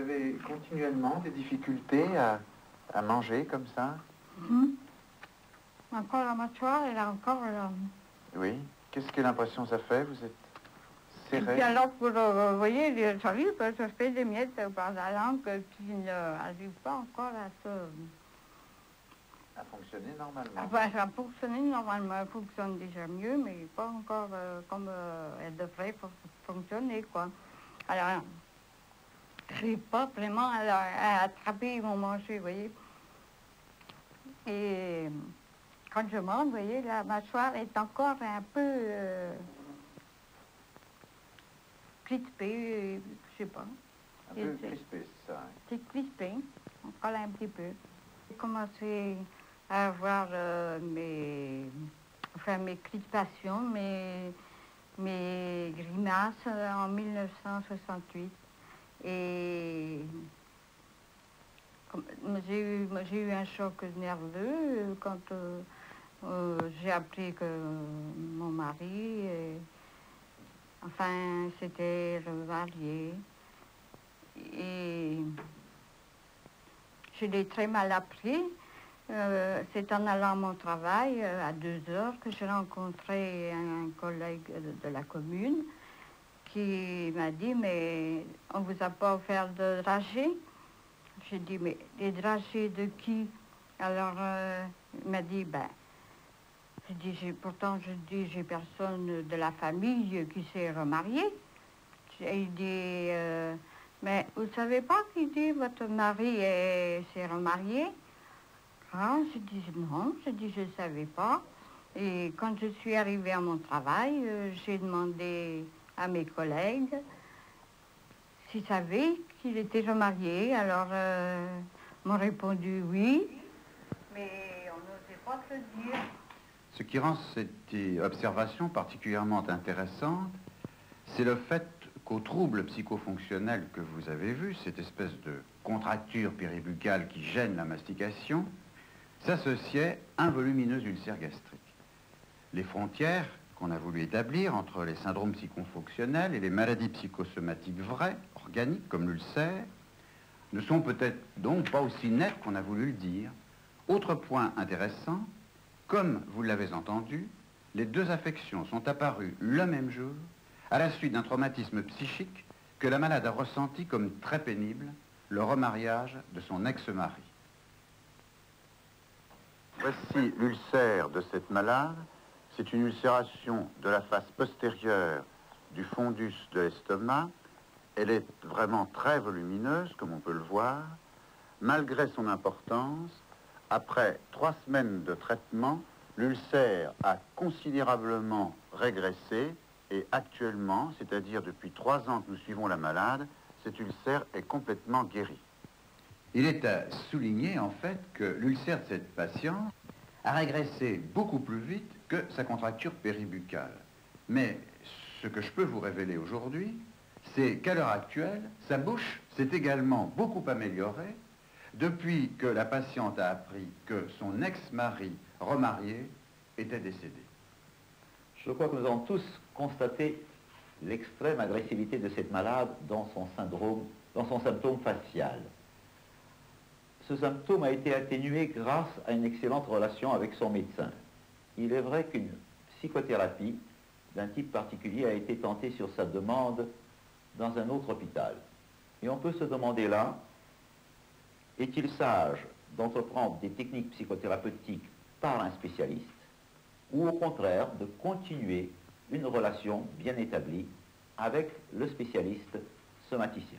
avez continuellement des difficultés à manger comme ça? Encore la mâchoire, elle a encore... Oui. Qu'est-ce que l'impression ça fait? Vous êtes serré? Et puis alors, vous voyez, les salives, ça fait des miettes par la langue qui n'arrivent pas encore à se... À fonctionner normalement. Enfin, ça fonctionne normalement, elle fonctionne déjà mieux, mais pas encore comme elle devrait fonctionner, quoi. Alors, je n'arrive pas vraiment à attraper mon manger, vous voyez. Et quand je mange, vous voyez, la mâchoire est encore un peu crispée, je sais pas. Un peu crispé, c'est ça. Hein. C'est crispé, encore un petit peu. J'ai commencé à avoir mes crispations, mes grimaces en 1968. Et j'ai eu un choc nerveux quand j'ai appris que mon mari, enfin, s'était remarié. Et je l'ai très mal appris. C'est en allant à mon travail à 2h que j'ai rencontré un collègue de la commune qui m'a dit, mais on ne vous a pas offert de dragées? J'ai dit, mais les dragées de qui? Alors, il m'a dit, ben, pourtant, j'ai personne de la famille qui s'est remarié. Il dit, mais vous ne savez pas qui dit, votre mari s'est remarié? Ah, je dis non, je ne savais pas. Et quand je suis arrivée à mon travail, j'ai demandé à mes collègues s'ils savaient qu'il était remarié. Alors, ils m'ont répondu oui, mais on n'osait pas te le dire. Ce qui rend cette observation particulièrement intéressante, c'est le fait qu'au trouble psychofonctionnel que vous avez vu, cette espèce de contracture péribuccale qui gêne la mastication, s'associait un volumineux ulcère gastrique. Les frontières qu'on a voulu établir entre les syndromes psychofonctionnels et les maladies psychosomatiques vraies, organiques, comme l'ulcère, ne sont peut-être donc pas aussi nettes qu'on a voulu le dire. Autre point intéressant, comme vous l'avez entendu, les deux affections sont apparues le même jour, à la suite d'un traumatisme psychique que la malade a ressenti comme très pénible, le remariage de son ex-mari. Voici l'ulcère de cette malade. C'est une ulcération de la face postérieure du fondus de l'estomac. Elle est vraiment très volumineuse, comme on peut le voir. Malgré son importance, après 3 semaines de traitement, l'ulcère a considérablement régressé et actuellement, c'est-à-dire depuis 3 ans que nous suivons la malade, cet ulcère est complètement guéri. Il est à souligner en fait que l'ulcère de cette patiente a régressé beaucoup plus vite que sa contracture péribuccale. Mais ce que je peux vous révéler aujourd'hui, c'est qu'à l'heure actuelle, sa bouche s'est également beaucoup améliorée depuis que la patiente a appris que son ex-mari remarié était décédé. Je crois que nous avons tous constaté l'extrême agressivité de cette malade dans son symptôme facial. Ce symptôme a été atténué grâce à une excellente relation avec son médecin. Il est vrai qu'une psychothérapie d'un type particulier a été tentée sur sa demande dans un autre hôpital. Et on peut se demander là, est-il sage d'entreprendre des techniques psychothérapeutiques par un spécialiste ou au contraire de continuer une relation bien établie avec le spécialiste somaticien?